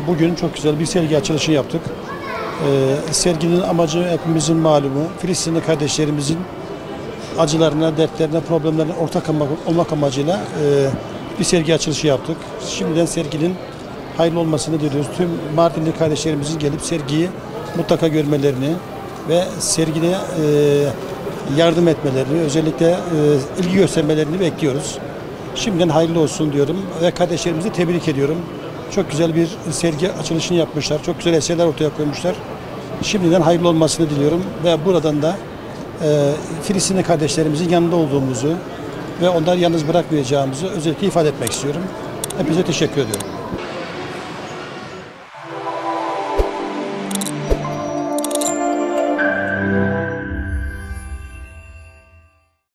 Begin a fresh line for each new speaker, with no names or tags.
Bugün çok güzel bir sergi açılışı yaptık. Serginin amacı hepimizin malumu. Filistinli kardeşlerimizin acılarına, dertlerine, problemlerine ortak olmak amacıyla bir sergi açılışı yaptık. Şimdiden serginin hayırlı olmasını diliyoruz. Tüm Mardinli kardeşlerimizin gelip sergiyi mutlaka görmelerini ve sergine yardım etmelerini, özellikle ilgi göstermelerini bekliyoruz. Şimdiden hayırlı olsun diyorum ve kardeşlerimizi tebrik ediyorum. Çok güzel bir sergi açılışını yapmışlar. Çok güzel eserler ortaya koymuşlar. Şimdiden hayırlı olmasını diliyorum ve buradan da Filistinli kardeşlerimizin yanında olduğumuzu ve onları yalnız bırakmayacağımızı özellikle ifade etmek istiyorum. Hepinize teşekkür ediyorum.